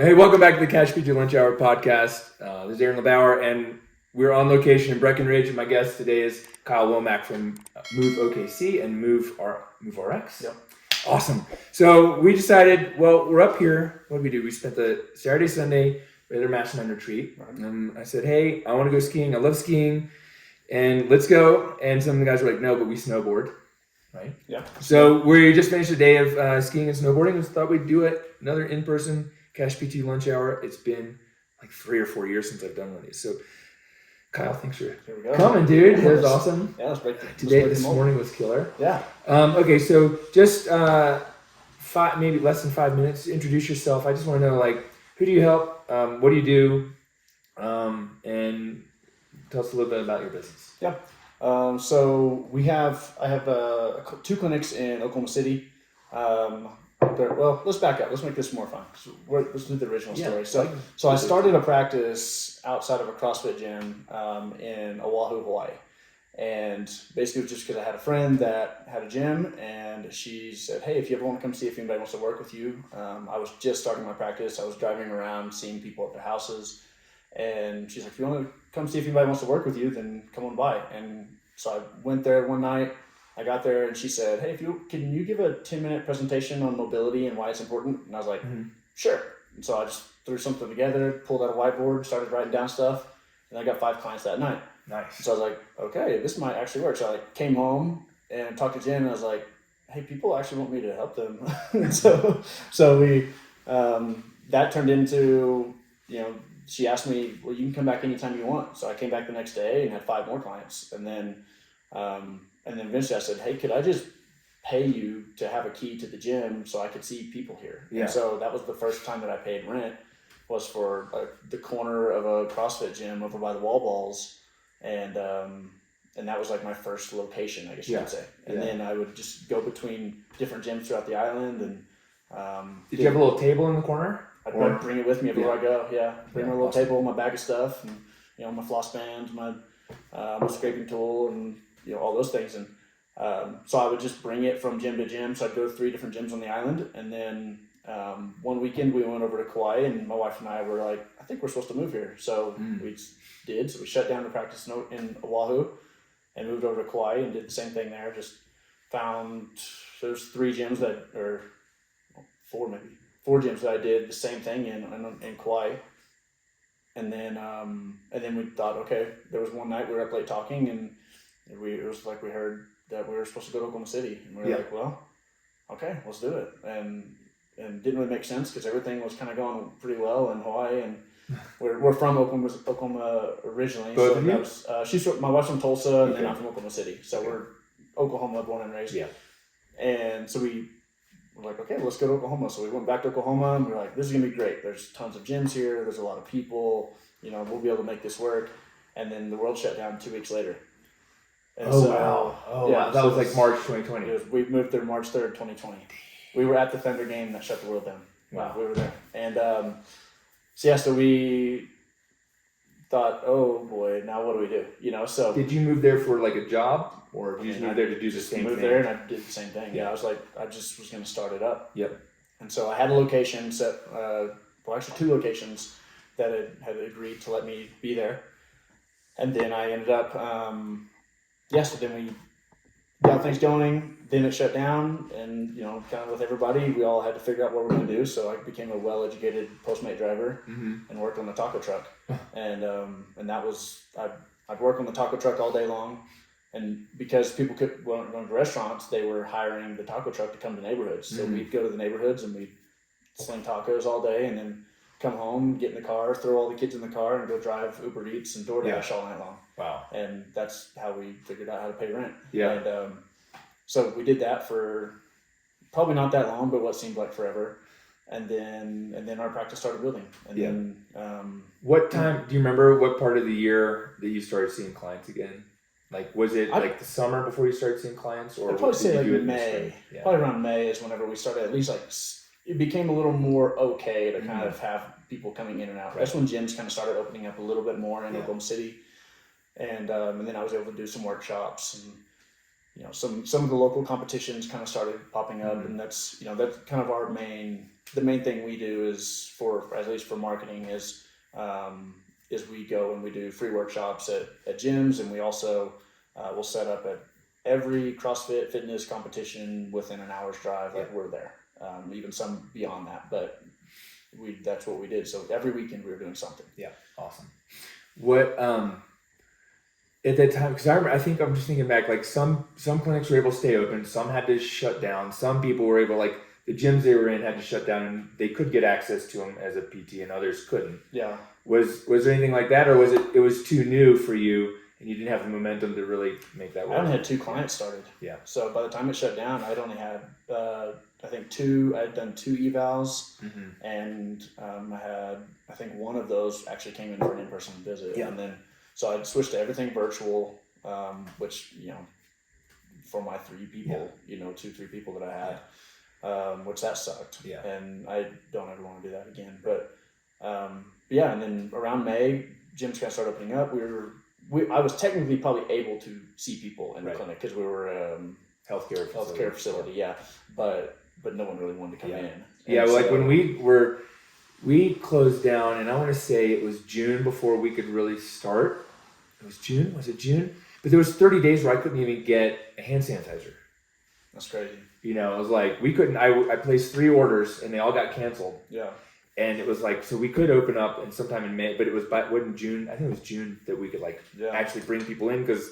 Hey, welcome back to the Cash PT Lunch Hour podcast. This is Aaron LeBauer, and we're on location in Breckenridge, and my guest today is Kyle Womack from MØVRx and MØVRx. Yep. Awesome. So we decided, well, we're up here. What did we do? We spent the Saturday, Sunday, regular mastermind retreat. And I said, hey, I want to go skiing. I love skiing, and let's go. And some of the guys were like, no, but we snowboard. Right? Yeah. So we just finished a day of skiing and snowboarding, and thought we'd do it, another in-person Cash PT Lunch Hour. It's been like 3 or 4 years since I've done one of these. So, Kyle, thanks for coming, dude. That was awesome. Yeah, let's break this morning was killer. Yeah. Okay, so just maybe less than 5 minutes. Introduce yourself. I just want to know, like, who do you help? What do you do? And tell us a little bit about your business. Yeah. So I have 2 clinics in Oklahoma City. Well, let's back up. Let's make this more fun. Let's do the original story. So I started a practice outside of a CrossFit gym in Oahu, Hawaii. And basically it was just because I had a friend that had a gym, and she said, hey, if you ever want to come see if anybody wants to work with you. I was just starting my practice. I was driving around seeing people at their houses. And she's like, if you want to come see if anybody wants to work with you, then come on by. And so I went there one night. I got there and she said, hey, can you give a 10-minute presentation on mobility and why it's important? And I was like, sure. And so I just threw something together, pulled out a whiteboard, started writing down stuff, and I got 5 clients that night. Nice. So I was like, okay, this might actually work. So I came home and talked to Jen, and I was like, hey, people actually want me to help them. so we, that turned into, she asked me, well, you can come back anytime you want. So I came back the next day and had 5 more clients. And then eventually I said, hey, could I just pay you to have a key to the gym so I could see people here? Yeah. And so that was the first time that I paid rent, was for the corner of a CrossFit gym over by the wall balls. And that was like my first location, I guess you could say. And then I would just go between different gyms throughout the island. And did you have a little table in the corner? I'd bring it with me everywhere I go. Yeah, bring my little table, my bag of stuff, and my floss bands, my scraping tool, and all those things. And so I would just bring it from gym to gym. So I'd go to 3 different gyms on the island, and then one weekend we went over to Kauai, and my wife and I were like, I think we're supposed to move here. So we did. So we shut down the practice in Oahu and moved over to Kauai and did the same thing there. Just found there's 3 gyms or 4 maybe. 4 gyms that I did the same thing in Kauai. And then we thought, okay, there was one night we were up late talking, and it was like we heard that we were supposed to go to Oklahoma City. And we were like, well, okay, let's do it. And it didn't really make sense because everything was kind of going pretty well in Hawaii. And we're from Oklahoma originally. Both so of you? Was, my wife's from Tulsa, and then I'm from Oklahoma City. So we're Oklahoma born and raised. Yeah. And so we're like, okay, let's go to Oklahoma. So we went back to Oklahoma, and we're like, this is going to be great. There's tons of gyms here. There's a lot of people. We'll be able to make this work. And then the world shut down 2 weeks later. And wow. That was like March 2020. We moved there March 3rd, 2020. We were at the Thunder game that shut the world down. Wow. We were there. And so we thought, oh boy, now what do we do? So did you move there for like a job, or did you just move there to do the same thing? Moved there and I did the same thing. Yeah, I was like, I just was going to start it up. Yep. And so I had a location set, actually 2 locations that had agreed to let me be there. And then I ended up, so then we got things going, then it shut down, and, kind of with everybody, we all had to figure out what we're going to do. So I became a well-educated Postmate driver and worked on the taco truck. And that was, I'd work on the taco truck all day long. And because people couldn't go to restaurants, they were hiring the taco truck to come to neighborhoods. So we'd go to the neighborhoods and we'd sling tacos all day, and then come home, get in the car, throw all the kids in the car, and go drive Uber Eats and DoorDash all night long. Wow. And that's how we figured out how to pay rent. Yeah. And so we did that for probably not that long, but what seemed like forever. And then our practice started building. And then what time do you remember? What part of the year that you started seeing clients again? Like, was it like the summer before you started seeing clients, or I'd probably say like May? Yeah. Probably around May is whenever we started. At least like it became a little more okay to kind of have people coming in and out. Right. That's when gyms kind of started opening up a little bit more in Oklahoma City, and then I was able to do some workshops, and some of the local competitions kind of started popping up, and that's kind of our main the main thing we do is at least for marketing is we go and we do free workshops at gyms, and we also will set up at every CrossFit fitness competition within an hour's drive. Like we're there, even some beyond that, but that's what we did. So every weekend we were doing something. Yeah, awesome. What at that time, because I think I'm just thinking back, like some clinics were able to stay open, some had to shut down, some people were able, like the gyms they were in had to shut down and they could get access to them as a PT and others couldn't. Yeah. Was there anything like that, or was it was too new for you and you didn't have the momentum to really make that work? I only had 2 clients started. Yeah. So by the time it shut down, I'd only had I'd done 2 evals, and I had, I think one of those actually came in for an in-person visit. Yeah. And then, so I'd switched to everything virtual, which, for my 3 people, 2-3 people that I had, which that sucked. Yeah. And I don't ever want to do that again. But, yeah, and then around May, gyms kind of started opening up. I was technically probably able to see people in the clinic because we were healthcare facility, yeah. But no one really wanted to come in. Yeah, well, like when we closed down, and I want to say it was June before we could really start. It was June? Was it June? But there was 30 days where I couldn't even get a hand sanitizer. That's crazy. It was like we couldn't. I placed 3 orders and they all got canceled. Yeah. And it was like, so we could open up and sometime in May, but it wasn't June. I think it was June that we could actually bring people in because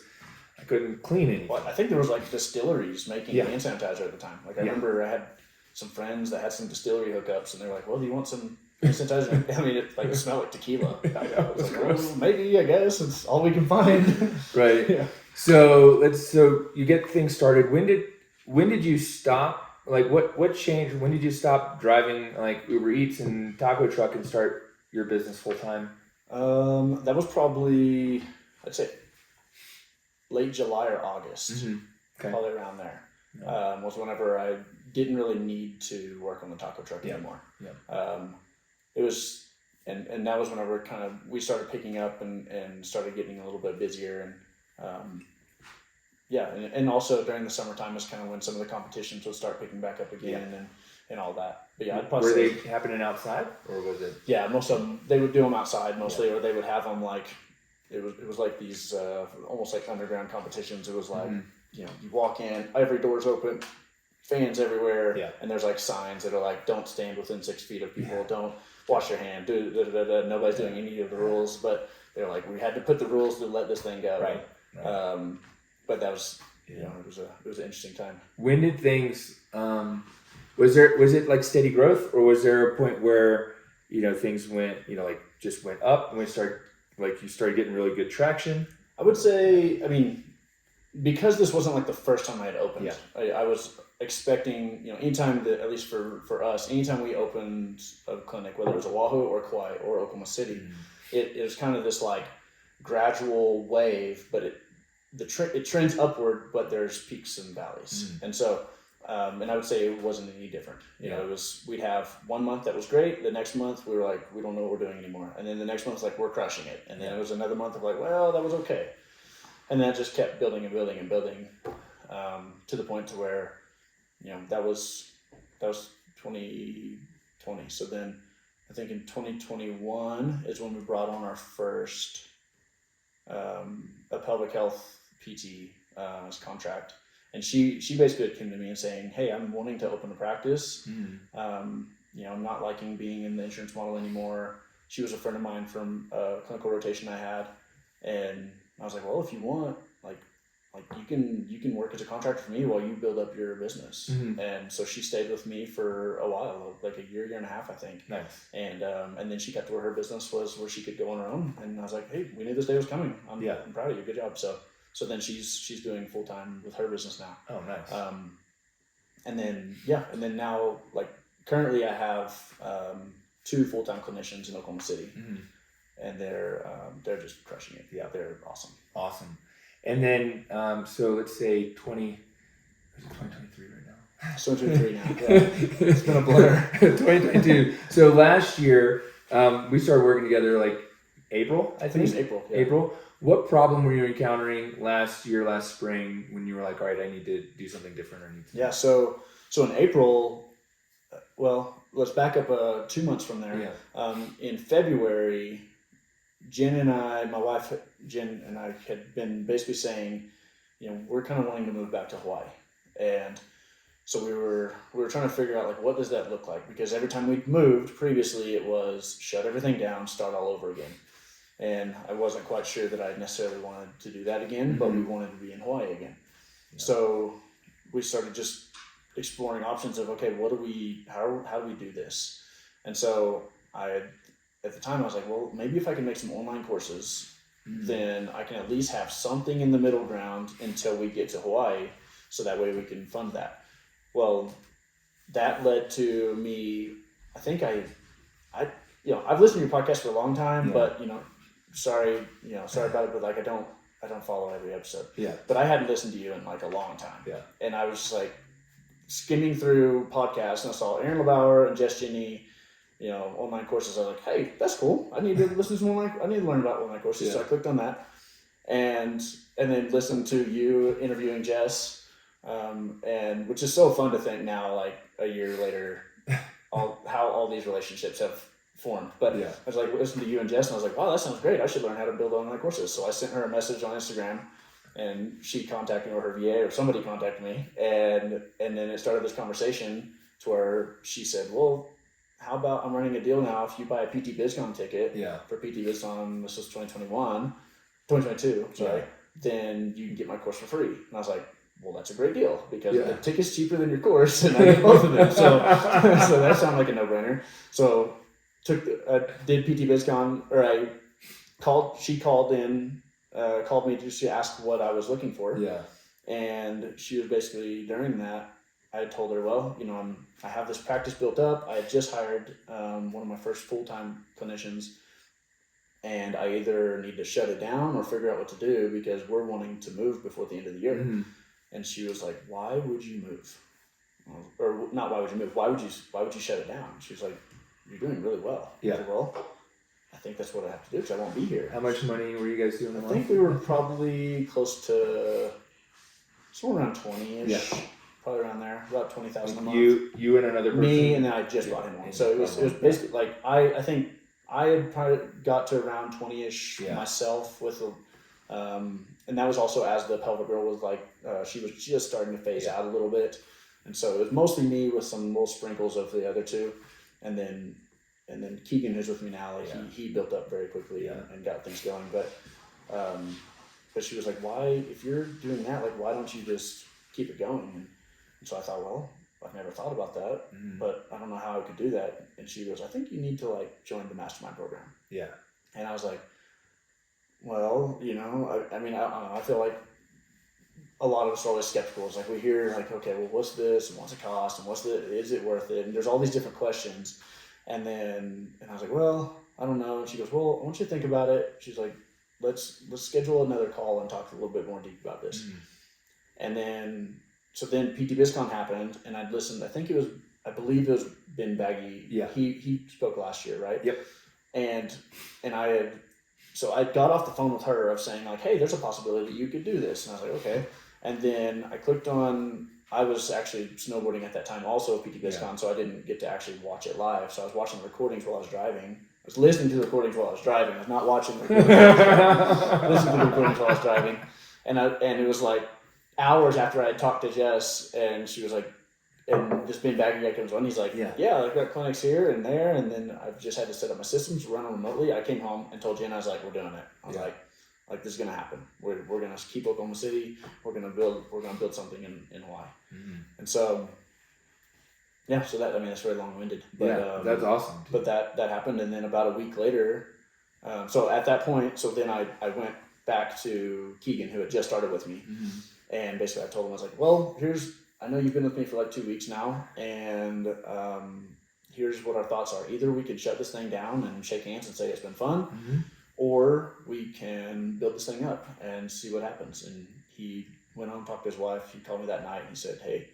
I couldn't clean anything. Well, I think there was like distilleries making hand sanitizer at the time. Like I remember I had some friends that had some distillery hookups, and they were like, "Well, do you want some hand sanitizer?" I mean, it smelled like tequila. I know, it was gross. Well, maybe, I guess it's all we can find. Right. Yeah. So you get things started. When did you stop? Like what changed? When did you stop driving like Uber Eats and taco truck and start your business full time? That was probably, I'd say, late July or August. Mm-hmm. Okay. Probably around there. Was whenever I didn't really need to work on the taco truck anymore. Yeah. It was, and that was whenever we started picking up and started getting a little bit busier, and and also during the summertime is kind of when some of the competitions would start picking back up again and all that. But yeah, I'd probably were they happening outside, or was it? Yeah, most of them, they would do them outside mostly, or they would have them like, it was like these almost like underground competitions. It was like, you walk in, every door's open, fans everywhere, and there's like signs that are like, don't stand within 6 feet of people, don't wash your hand, nobody's doing any of the rules, but they're like, we had to put the rules to let this thing go. Right. But that was, it was an interesting time. When did things, was it like steady growth, or was there a point where, things went, just went up and you started getting really good traction? I would say, because this wasn't like the first time I had opened, I was expecting, anytime that, at least for us, anytime we opened a clinic, whether it was Oahu or Kauai or Oklahoma City, it was kind of this like gradual wave, but it trends upward, but there's peaks and valleys. And so, and I would say it wasn't any different. We'd have 1 month that was great. The next month we were like, we don't know what we're doing anymore. And then the next month, like, we're crushing it. And then it was another month of like, well, that was okay. And that just kept building and building and building, to the point to where, that was 2020. So then I think in 2021 is when we brought on our first, a pelvic health PT, as contract. And she basically came to me and saying, hey, I'm wanting to open a practice. I'm not liking being in the insurance model anymore. She was a friend of mine from a clinical rotation I had. And I was like, well, if you want, like you can work as a contractor for me while you build up your business. And so she stayed with me for a while, like a year and a half, I think. Nice. And then she got to where her business was, where she could go on her own. And I was like, hey, we knew this day was coming. I'm proud of you. Good job. So then she's doing full time with her business now. Oh, nice. And then now, like, currently I have 2 full time clinicians in Oklahoma City, and they're just crushing it. Yeah, they're awesome. Awesome. And then so let's say 2023 right now. So 2023 now. Yeah. It's been a blur. 2022. So last year we started working together like April. I think it was April. Yeah. April. What problem were you encountering last spring, when you were like, all right, I need to do something different? Yeah. So in April, well, let's back up 2 months from there. In February, my wife Jen and I had been basically saying, we're kind of wanting to move back to Hawaii, and so we were trying to figure out like what does that look like, because every time we'd moved previously it was shut everything down, start all over again, and I wasn't quite sure that I necessarily wanted to do that again, but we wanted to be in Hawaii again. So we started just exploring options of, okay, how do we do this? And so at the time I was like, well, maybe if I can make some online courses, then I can at least have something in the middle ground until we get to Hawaii, so that way we can fund that. Well, that led to me, I think I've listened to your podcast for a long time, but sorry about it, but like I don't follow every episode. Yeah. But I hadn't listened to you in like a long time. Yeah. And I was just like skimming through podcasts, and I saw Aaron LeBauer and Jess Ginny, online courses. I was like, hey, that's cool. I need to listen to I need to learn about online courses. Yeah. So I clicked on that, and then listened to you interviewing Jess, and which is so fun to think now, like a year later, how all these relationships have formed. But I was like, listening to you and Jess, and I was like, wow, that sounds great. I should learn how to build online courses. So I sent her a message on Instagram, and she contacted me, or her VA or somebody contacted me, and then it started this conversation to where she said, well, how about I'm running a deal now. If you buy a PT BizCon ticket for PT BizCon, this was 2022, then you can get my course for free. And I was like, well, that's a great deal, because the ticket's cheaper than your course, and I get both of them. So that sounded like a no-brainer. So did PT BizCon, or she called me just to ask what I was looking for. Yeah. And she was basically, during that, I told her, well, I have this practice built up. I had just hired one of my first full-time clinicians, and I either need to shut it down or figure out what to do, because we're wanting to move before the end of the year. Mm-hmm. And she was like, why would you move? Or not why would you move? Why would you shut it down? She was like, you're doing really well. Yeah. I said, well, I think that's what I have to do, because I won't be here. How much money were you guys doing? I think we were probably close to somewhere around 20-ish. Yeah. Probably around there, about $20,000 a month. You and another person. Me, and then I just brought him on. So it was basically like I think I had probably got to around 20-ish myself with and that was also as the pelvic girl was like she was just starting to phase out a little bit, and so it was mostly me with some little sprinkles of the other two, and then Keegan, who's with me now, like he built up very quickly and got things going. But she was like, why, if you're doing that, like why don't you just keep it going? And so I thought, well, I've never thought about that, but I don't know how I could do that. And she goes, I think you need to like join the mastermind program. Yeah. And I was like, well, I mean, I don't know. I feel like a lot of us are always skeptical. It's like we hear like, okay, well, what's this, and what's it cost, and is it worth it? And there's all these different questions. And I was like, well, I don't know. And she goes, well, I want you to think about it. She's like, let's schedule another call and talk a little bit more deep about this. And then PT BizCon happened, and I'd listened. I believe it was Ben Baggy. Yeah. He spoke last year, right? Yep. And I got off the phone with her of saying like, hey, there's a possibility that you could do this. And I was like, okay. And then I clicked on, I was actually snowboarding at that time also PT BizCon, so I didn't get to actually watch it live. So I was watching the recordings while I was driving. I was listening to the recordings while I was driving. I was not watching the recordings while I was driving. Listening to the recordings while I was driving. And it was like hours after I had talked to Jess, and she was like, and this Ben Baggy guy comes on, he's like, yeah, I've got clinics here and there, and then I've just had to set up my systems, run them remotely. I came home and told Jen, I was like, we're doing it. I was like this is gonna happen. We're gonna keep Oklahoma City. We're gonna build something in Hawaii. And so so that, I mean, that's very long-winded, but that's awesome. But that happened, and then about a week later, so at that point, then I went back to Keegan, who had just started with me, and basically I told him, I was like, well, I know you've been with me for like 2 weeks now, and here's what our thoughts are. Either we can shut this thing down and shake hands and say it's been fun, or we can build this thing up and see what happens. And he went home, talked to his wife. He called me that night and he said, hey,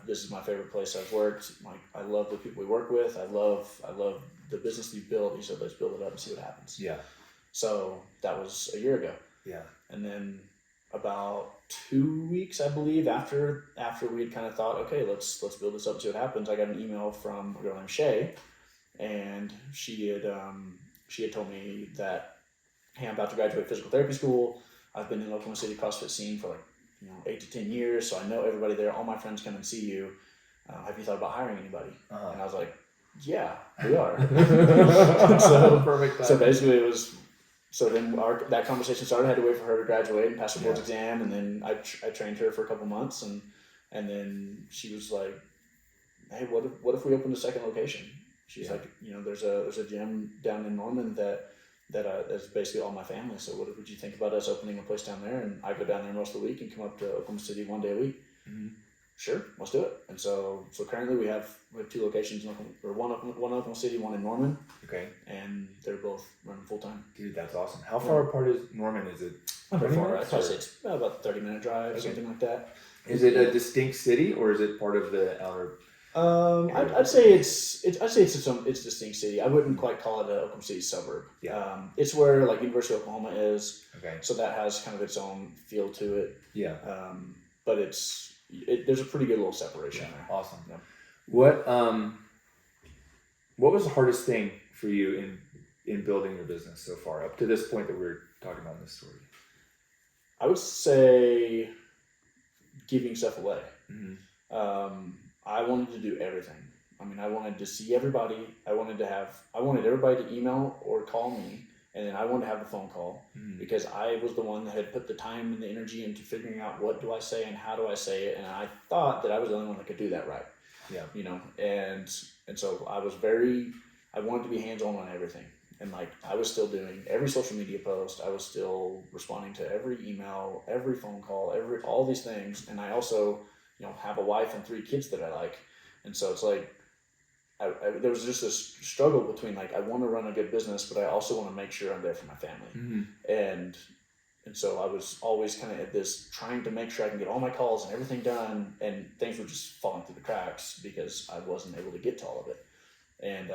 this is my favorite place I've worked. I love the people we work with. I love the business you've built. He said, let's build it up and see what happens. Yeah. So that was a year ago. Yeah. And then about 2 weeks, I believe, after we had kind of thought, okay, let's build this up and see what happens. I got an email from a girl named Shay, and she had told me that, hey, I'm about to graduate physical therapy school. I've been in the Oklahoma City CrossFit scene for 8 to 10 years, so I know everybody there. All my friends come and see you. Have you thought about hiring anybody? And I was like, yeah, we are. Perfect. So basically it was, so then that conversation started. I had to wait for her to graduate and pass her board's exam, and then I trained her for a couple months, and then she was like, hey, what if we opened a second location? She's like, there's a gym down in Norman that's basically all my family. So what would you think about us opening a place down there? And I go down there most of the week and come up to Oklahoma City 1 day a week. Mm-hmm. Sure, let's do it. And so currently we have 2 locations, one Oklahoma City, one in Norman. Okay. And they're both running full time. Dude, that's awesome. How far apart is Norman? Is it? I'd say it's about a 30-minute drive, something like that. Is it a distinct city, or is it part of the outer? I'd say it's distinct city. I wouldn't quite call it a Oklahoma City suburb. Yeah. It's where University of Oklahoma is. Okay. So that has kind of its own feel to it. Yeah. But there's a pretty good little separation there. Awesome. Yeah. What was the hardest thing for you in building your business so far, up to this point that we're talking about in this story? I would say giving stuff away. Mm-hmm. I wanted to do everything. I mean, I wanted to see everybody. I wanted everybody to email or call me, and then I wanted to have the phone call because I was the one that had put the time and the energy into figuring out what do I say and how do I say it, and I thought that I was the only one that could do that right. Yeah. And so I wanted to be hands-on on everything. And I was still doing every social media post. I was still responding to every email, every phone call, all these things. And I also, have a wife and 3 kids that I like. And so it's there was just this struggle between I want to run a good business, but I also want to make sure I'm there for my family. Mm-hmm. And so I was always kind of at this trying to make sure I can get all my calls and everything done, and things were just falling through the cracks because I wasn't able to get to all of it. And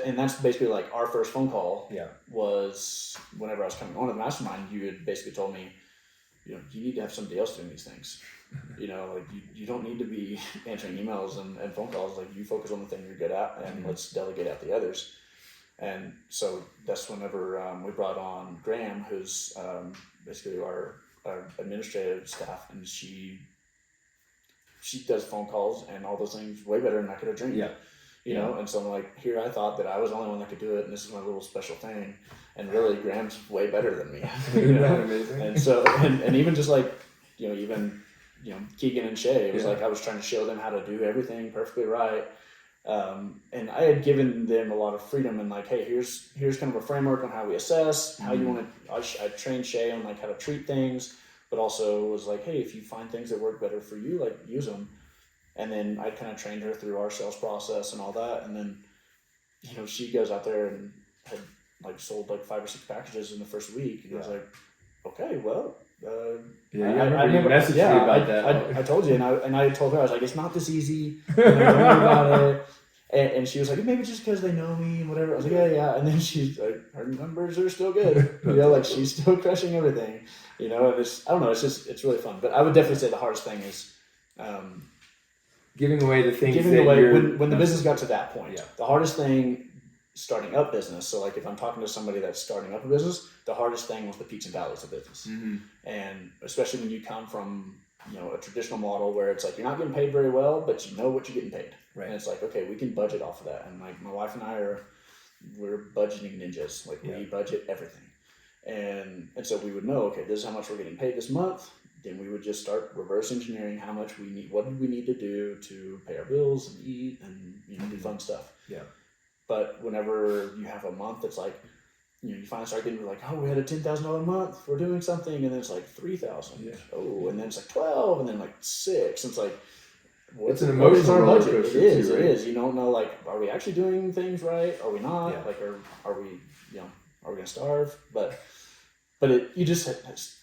and that's basically our first phone call. Yeah. Was whenever I was coming on to the mastermind, you had basically told me, you need to have somebody else doing these things. You don't need to be answering emails and phone calls. You focus on the thing you're good at, and let's delegate out the others. And so that's whenever we brought on Graham, who's basically our administrative staff, and she does phone calls and all those things way better than I could have dreamed. Yeah. And so I'm here I thought that I was the only one that could do it, and this is my little special thing. And really, Graham's way better than me. Isn't that amazing? And so, and even just even Keegan and Shay, it was I was trying to show them how to do everything perfectly right. And I had given them a lot of freedom and hey, here's kind of a framework on how we assess, how you want to, I trained Shay on how to treat things, but also was hey, if you find things that work better for you, use them. And then I kind of trained her through our sales process and all that. And then, she goes out there and had sold 5 or 6 packages in the first week. And I was okay, well, I remember you messaged me about that. I told you, and I told her, I was it's not this easy. Don't worry about it. And she was maybe just because they know me and whatever. I was yeah. And then she's her numbers are still good. She's still crushing everything. And it's, I don't know, it's really fun. But I would definitely say the hardest thing is giving away the things when the business got to that point. Yeah. The hardest thing starting up business. So if I'm talking to somebody that's starting up a business, the hardest thing was the peaks and valleys of business. Mm-hmm. And especially when you come from, a traditional model where it's you're not getting paid very well, but you know what you're getting paid. Right. And it's okay, we can budget off of that. And my wife and I we're budgeting ninjas. We budget everything. And so we would know, okay, this is how much we're getting paid this month. Then we would just start reverse engineering how much we need, what do we need to do to pay our bills and eat and do fun stuff. Yeah. But whenever you have a month that's you finally start getting oh, we had a $10,000 month, we're doing something, and then it's $3,000. Yeah. Oh, and then it's 12, and then 6. And it's it's an emotional roller budget? It is. Right? It is. You don't know are we actually doing things right? Are we not? Yeah. Are we are we gonna starve? But you just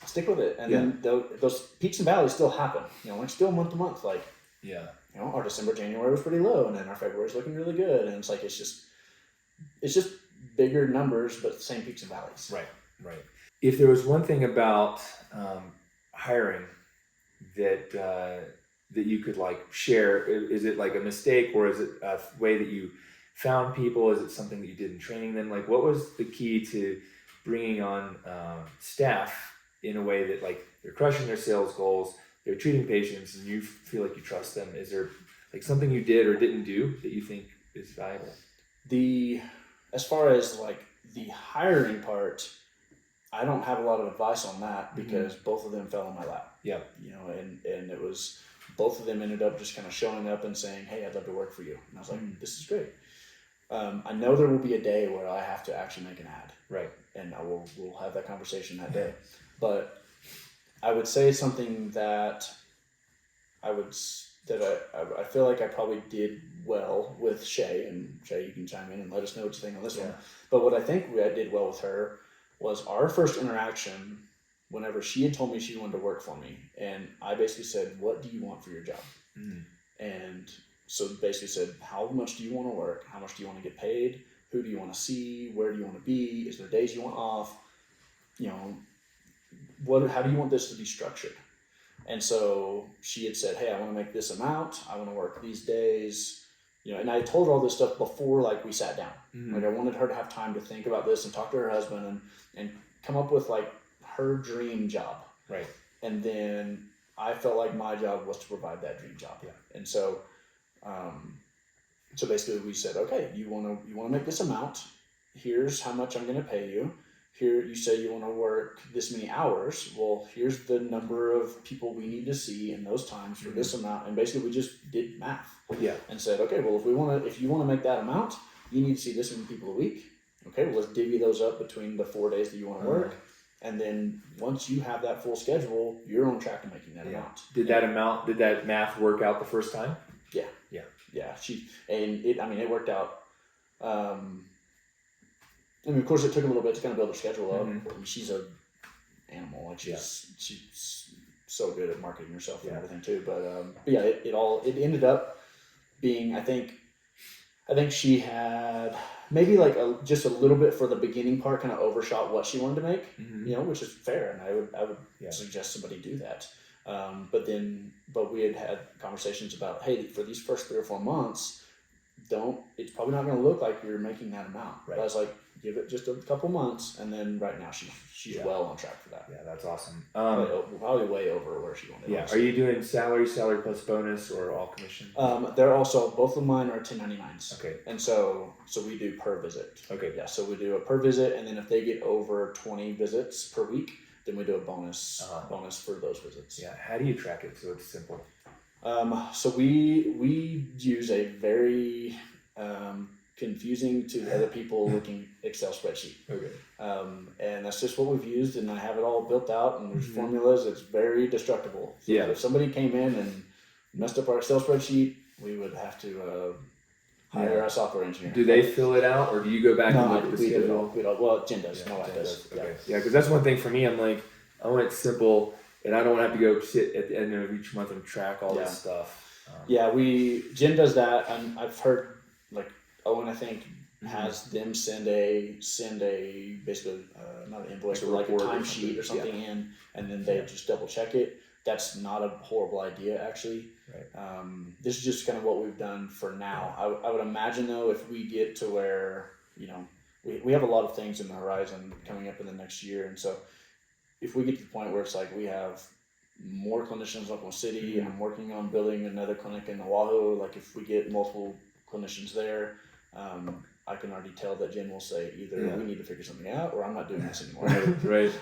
stick with it, and then those peaks and valleys still happen. Still month to month. Our December, January was pretty low, and then our February is looking really good, and it's just bigger numbers, but the same peaks and valleys. Right. if there was one thing about hiring that that you could like share, is it like a mistake, or is it a way that you found people? Is it something that you did in training them? Like, what was the key to bringing on staff in a way that like they're crushing their sales goals, they're treating patients, and you feel like you trust them? Is there like something you did or didn't do that you think is valuable? As far as like the hiring part, I don't have a lot of advice on that because both of them fell in my lap. Yeah. You know, and it was, both of them ended up just kind of showing up and saying, hey, I'd love to work for you. And I was like, this is great. I know there will be a day where I have to actually make an ad. Right. And we'll have that conversation that day. But I would say something that I feel like I probably did well with Shay, and Shay, you can chime in and let us know what you think on this one. But what I think I did well with her was our first interaction, whenever she had told me she wanted to work for me, and I basically said, what do you want for your job? And so basically said, how much do you want to work? How much do you want to get paid? Who do you want to see? Where do you want to be? Is there days you want off? You know, how do you want this to be structured? And so she had said, hey, I want to make this amount. I want to work these days. You know, and I told her all this stuff before, like, we sat down. Like, I wanted her to have time to think about this and talk to her husband and come up with, like, her dream job. Right. And then I felt like my job was to provide that dream job. Yeah. And so, so basically we said, okay, you want to make this amount. Here's how much I'm going to pay you. Here, you say you want to work this many hours. Well, here's the number of people we need to see in those times for this amount. And basically we just did math. Yeah. And said, okay, well, if you want to make that amount, you need to see this many people a week. Okay, well, let's divvy those up between the 4 days that you want to work. And then once you have that full schedule, you're on track to making that amount. Did that math work out the first time? Yeah. Yeah. Yeah. It worked out. I mean, of course, it took a little bit to kind of build her schedule up. I mean, she's an animal. Like she's so good at marketing herself and everything too. But yeah, it ended up being, I think she had maybe like just a little bit for the beginning part, kind of overshot what she wanted to make. You know, which is fair, and I would suggest somebody do that. But we had conversations about, hey, for these first 3 or 4 months, it's probably not going to look like you're making that amount. Right. But I was like, give it just a couple months, and then right now she's well on track for that. Yeah, that's awesome. Probably way over where she wanted. Yeah. Are you doing salary plus bonus, or all commission? They're also, both of mine are 1099s. Okay. And so we do per visit. Okay. Yeah. So we do a per visit, and then if they get over 20 visits per week, then we do a bonus for those visits. Yeah. How do you track it so it's simple? So we use a very confusing to other people looking Excel spreadsheet. Okay. And that's just what we've used, and I have it all built out, and there's formulas. It's very destructible. So if somebody came in and messed up our Excel spreadsheet, we would have to hire a software engineer. Do they fill it out, or do you go back and look at the schedule? Well, Jen does. My wife does. Okay. Yeah, because that's one thing for me. I'm like, I want it simple, and I don't want to have to go sit at the end of each month and track all this stuff. Jen does that, and I've heard, like, Owen, I think, has them send a basically not an invoice, but like a timesheet or something in, and then they just double check it. That's not a horrible idea, actually. Right. This is just kind of what we've done for now. I would imagine, though, if we get to where, you know, we have a lot of things in the horizon coming up in the next year, and so if we get to the point where it's like we have more clinicians in Oklahoma City, and I'm working on building another clinic in Oahu, like if we get multiple clinicians there, I can already tell that Jen will say either we need to figure something out, or I'm not doing this anymore. Right.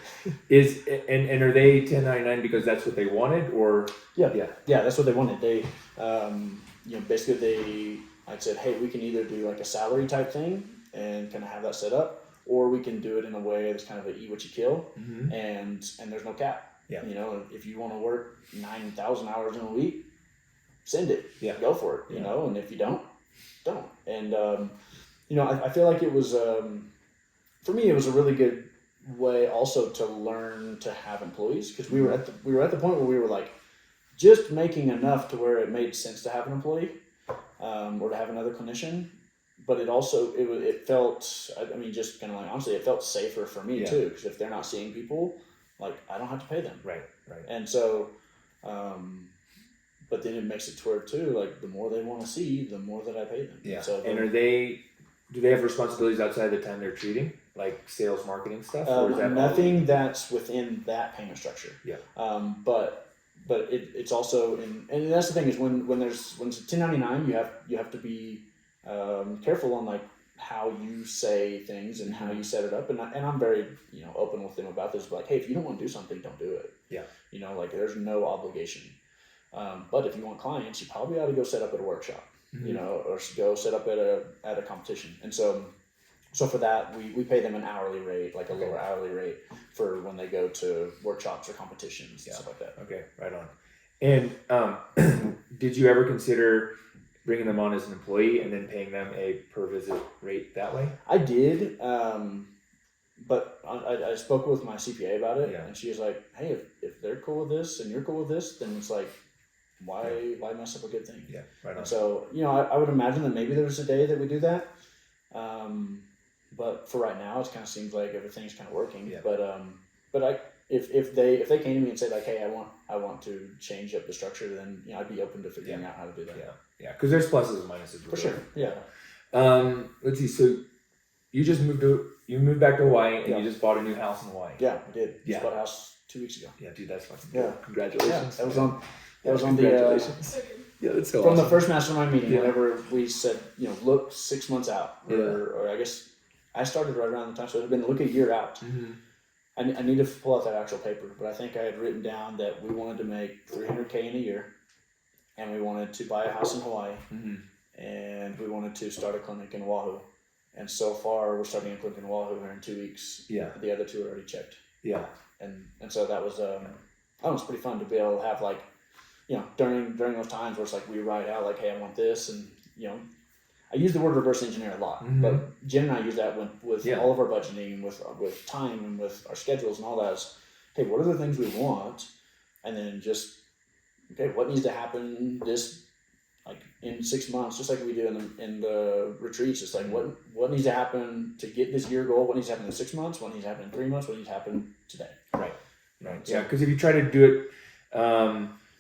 And are they 1099 because that's what they wanted, or? Yeah, that's what they wanted. They, basically I said, hey, we can either do like a salary type thing and kind of have that set up, or we can do it in a way that's kind of a eat what you kill, and there's no cap. Yeah. You know, if you want to work 9,000 hours in a week, send it. Yeah. Go for it. You know, and if you don't. And I feel like it was for me, it was a really good way also to learn to have employees, because we were at the point where we were like just making enough to where it made sense to have an employee or to have another clinician, but it also, it felt, I mean, just kind of like, honestly, it felt safer for me too, because if they're not seeing people, like, I don't have to pay them. Right. And so, but then it makes it to where too, like, the more they want to see, the more that I pay them. Yeah. So and do they have responsibilities outside the time they're treating, like sales, marketing stuff? Or is that nothing that's within that payment structure. Yeah. But it's also and that's the thing is when it's 1099, you have to be careful on like how you say things and how you set it up, and I'm very open with them about this. Like, hey, if you don't want to do something, don't do it. Yeah. Like there's no obligation. But if you want clients, you probably ought to go set up at a workshop, or go set up at a competition. And so for that, we pay them an hourly rate, like a lower hourly rate for when they go to workshops or competitions and stuff like that. Okay, right on. And did you ever consider bringing them on as an employee and then paying them a per visit rate that way? I did, but I spoke with my CPA about it, and she was like, hey, if they're cool with this and you're cool with this, then it's like, why mess up a good thing? Yeah, right on. And so, I would imagine that maybe there's a day that we do that. But for right now, it kind of seems like everything's kind of working. Yeah. But if they came to me and said like, hey, I want to change up the structure, then I'd be open to figuring out how to do that. Yeah, because there's pluses and minuses. For sure. Yeah. Let's see. So you just moved back to Hawaii, and you just bought a new house in Hawaii. Yeah, I did. Just bought a house 2 weeks ago. Yeah, dude, that's fucking cool. Congratulations. Yeah, that was on the. Yeah, that's so from awesome. The first mastermind meeting, whenever we said, look 6 months out, or I guess I started right around the time, so it had been look a year out. Mm-hmm. I need to pull out that actual paper, but I think I had written down that we wanted to make $300K in a year, and we wanted to buy a house in Hawaii, and we wanted to start a clinic in Oahu. And so far, we're starting a clinic in Oahu here in 2 weeks. Yeah. The other two are already checked. Yeah. And so that was it was pretty fun to be able to have like, during those times where it's like we write out like, hey, I want this, and I use the word reverse engineer a lot, but Jen and I use that with all of our budgeting, with time, and with our schedules and all that. Is, hey, what are the things we want, and then just what needs to happen this like in 6 months, just like we do in the retreats. Just like what needs to happen to get this year goal, what needs to happen in 6 months, what needs to happen in 3 months, what needs to happen today. Right. So, yeah, because if you try to do it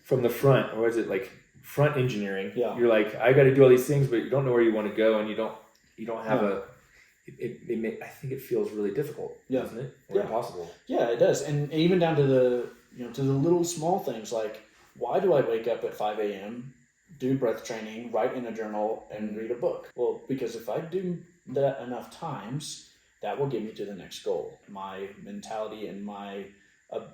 from the front, or is it like front engineering? Yeah. You're like, I got to do all these things, but you don't know where you want to go, and you don't have I think it feels really difficult, doesn't it? Or impossible. Yeah, it does, and even down to the to the little small things like, why do I wake up at 5 a.m., do breath training, write in a journal, and read a book? Well, because if I do that enough times, that will get me to the next goal. My mentality and my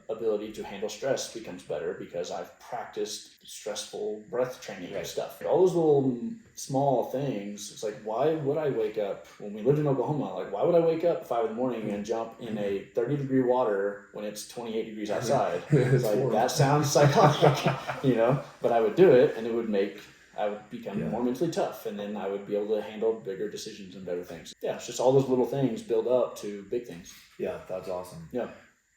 ability to handle stress becomes better because I've practiced stressful breath training and stuff. All those little small things, it's like, why would I wake up when we lived in Oklahoma? Like, why would I wake up at 5 a.m. and jump in a 30-degree water when it's 28 degrees outside? It's like, that sounds psychotic, but I would do it, and I would become more mentally tough, and then I would be able to handle bigger decisions and better things. Yeah, it's just all those little things build up to big things. Yeah, that's awesome. Yeah.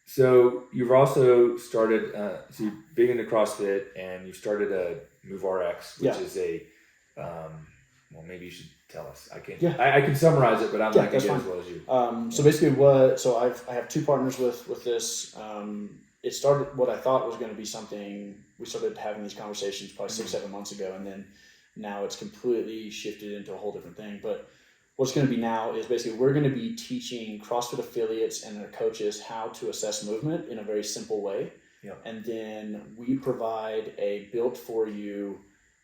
So you've also started, so you're big into CrossFit, and you've started a MØVRx, which is a, well, maybe you should tell us. I can summarize it, but I'm not going to get as well as you. So basically I have two partners with this. It started what I thought was going to be something, we started having these conversations probably 6-7 months ago, and then now it's completely shifted into a whole different thing. But what's going to be now is basically we're going to be teaching CrossFit affiliates and their coaches how to assess movement in a very simple way. Yep. And then we provide a built for you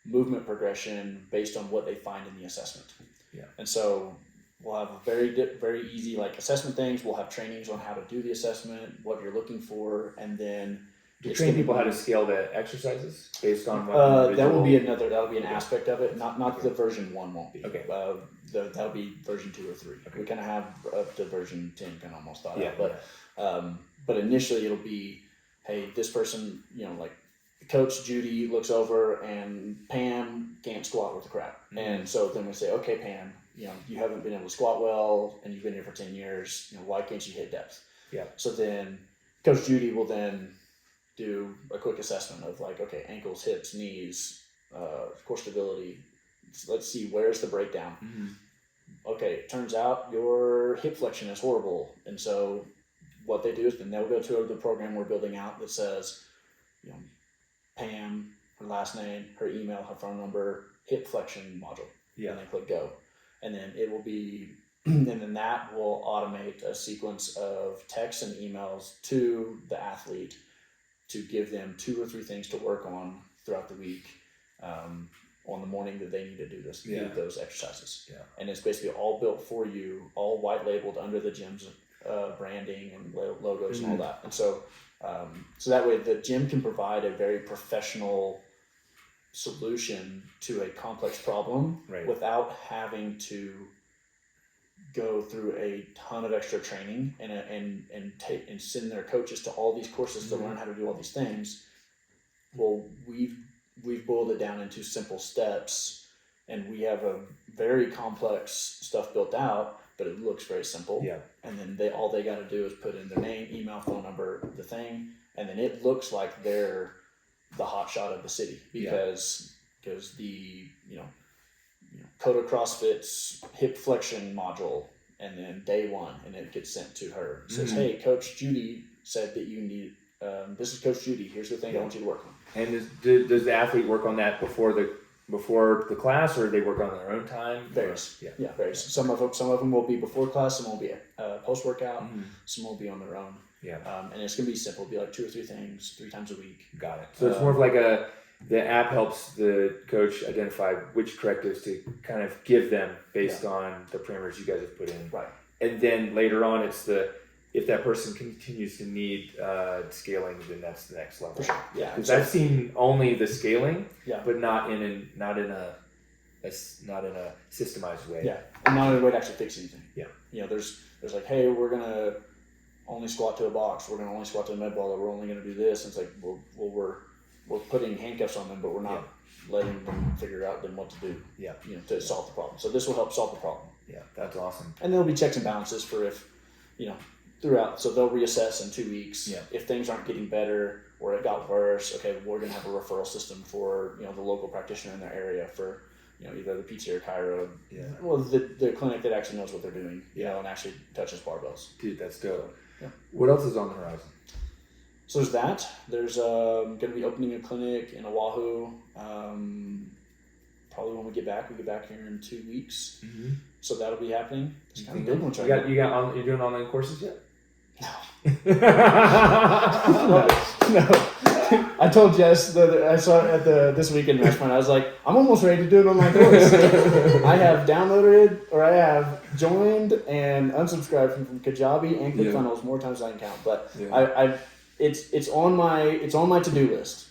movement progression based on what they find in the assessment. Yeah. And so we'll have very easy like assessment things. We'll have trainings on how to do the assessment, what you're looking for, and then to train people how to scale the exercises based on what that'll be an aspect of it. Not the version 1 won't be. Okay. That'll be version 2 or 3. Okay. We kind of have up to version 10 kind of almost thought out. But initially it'll be, hey, this person, like Coach Judy looks over and Pam can't squat worth a crap. Mm-hmm. And so then we say, okay, Pam, you haven't been able to squat well, and you've been here for 10 years. Why can't you hit depth? Yeah. So then Coach Judy will then do a quick assessment of like, okay, ankles, hips, knees, core stability. Let's see, where's the breakdown? Mm-hmm. okay, it turns out your hip flexion is horrible. And so what they do is then they'll go to the program we're building out that says, you know, Pam, her last name, her email, her phone number, hip flexion module. Yeah. And they click go. And then it will be, and then that will automate a sequence of texts and emails to the athlete to give them 2 or 3 things to work on throughout the week, on the morning that they need to do this, do those exercises. Yeah. And it's basically all built for you, all white labeled under the gym's branding and logos and all that. And so, so that way the gym can provide a very professional solution to a complex problem without having to go through a ton of extra training and send their coaches to all these courses to learn how to do all these things. Well, we've boiled it down into simple steps, and we have a very complex stuff built out, but it looks very simple. Yeah. And then all they got to do is put in their name, email, phone number, the thing, and then it looks like they're the hot shot of the city because the Coda CrossFit's hip flexion module, and then day 1, and it gets sent to her. It says, hey, Coach Judy said that you need, this is Coach Judy, here's the thing I want you to work on. And does the athlete work on that before the class, or do they work on their own time? Varies. Yeah, varies. Some of them will be before class, some will be post workout, some will be on their own. Yeah. And it's gonna be simple. It'll be like 2 or 3 things, 3 times a week. Got it. So it's more of like the app helps the coach identify which correctives to kind of give them based on the parameters you guys have put in. Right. And then later on, it's if that person continues to need scaling, then that's the next level. For sure. Yeah. Because I've seen only the scaling, but not in a systemized way. Yeah. And not in a way to actually fix anything. Yeah. You know, there's like, hey, we're gonna only squat to a box. We're gonna only squat to a med ball, or we're only gonna do this. And it's like, we're putting handcuffs on them, but we're not letting them figure out then what to do. Yeah. You know, to solve the problem. So this will help solve the problem. Yeah, that's awesome. And there'll be checks and balances for if, throughout. So they'll reassess in 2 weeks. Yeah. If things aren't getting better or it got worse, okay, we're gonna have a referral system for the local practitioner in their area for either the PT or chiro. Yeah. Well, the clinic that actually knows what they're doing. And actually touches barbells. Dude, that's dope. Yeah. What else is on the horizon? So there's that. There's going to be opening a clinic in Oahu. Probably when we get back here in 2 weeks. Mm-hmm. So that'll be happening. It's kind of big one. You're doing online courses yet? No. No. I told Jess that I saw it at this weekend Mastermind. I was like, I'm almost ready to do an online course. I have downloaded, or I have joined and unsubscribed from Kajabi and ClickFunnels more times than I can count. But it's on my to-do list.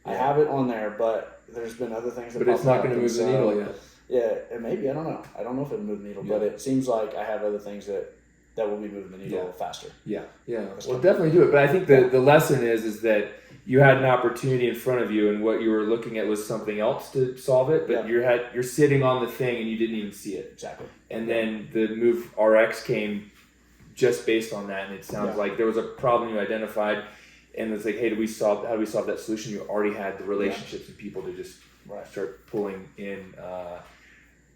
I have it on there, but there's been other things that. But it's not going to move the needle yet. Yeah, maybe, I don't know. I don't know if it'll move the needle, but it seems like I have other things that will be moving the needle faster. Yeah. Well, definitely do it. But I think the lesson is that you had an opportunity in front of you, and what you were looking at was something else to solve it. But you're sitting on the thing, and you didn't even see it. Exactly. And then the MØVRx came just based on that, and it sounds like there was a problem you identified, and it's like, hey, how do we solve that solution? You already had the relationships and people to just start pulling in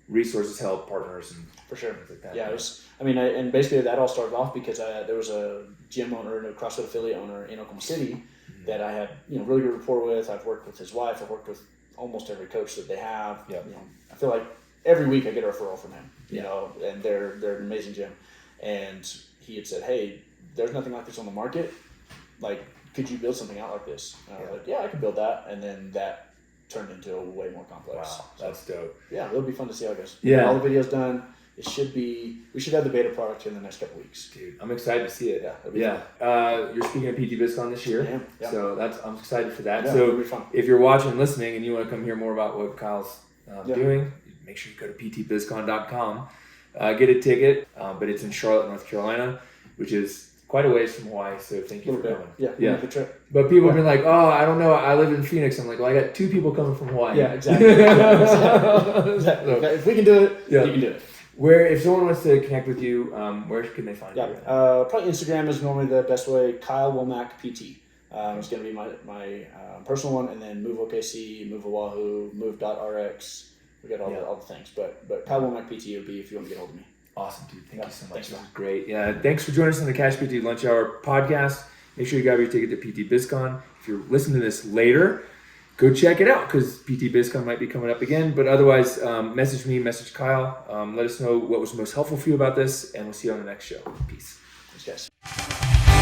resources, help, partners, and for sure. Things like that. Yeah, it was. And basically that all started off because there was a gym owner, a CrossFit affiliate owner in Oklahoma City that I had really good rapport with. I've worked with his wife. I've worked with almost every coach that they have. Yeah. I feel like every week I get a referral from him. And they're an amazing gym. And he had said, hey, there's nothing like this on the market. Like, could you build something out like this? And I was like, yeah, I could build that. And then that turned into a way more complex. Wow, that's dope. Yeah, it'll be fun to see how it goes. Yeah. All the videos done. We should have the beta product in the next couple weeks. Dude, I'm excited to see it. Yeah. You're speaking at PT BizCon this year. Yeah. So I'm excited for that. Yeah, so it'll be fun. If you're watching and listening and you want to come hear more about what Kyle's doing, make sure you go to ptbizcon.com. Get a ticket, but it's in Charlotte, North Carolina, which is quite a ways from Hawaii, so thank you for coming. Yeah. The trip. But people have been like, oh, I don't know, I live in Phoenix. I'm like, well, I got 2 people coming from Hawaii. Yeah, exactly. Exactly. So, if we can do it, you can do it. If someone wants to connect with you, where can they find you? Probably Instagram is normally the best way. Kyle Womack PT. It's going to be my personal one, and then MØVRx, MØV Oahu, MØVRx. We got all the things. But Kyle Womack PTOB if you want to get hold of me. Awesome, dude. Thank you so much. Thanks, This was great. Yeah, thanks for joining us on the Cash PT Lunch Hour podcast. Make sure you grab your ticket to PT BizCon. If you're listening to this later, go check it out because PT BizCon might be coming up again. But otherwise, message me, message Kyle. Let us know what was most helpful for you about this, and we'll see you on the next show. Peace. Thanks, guys.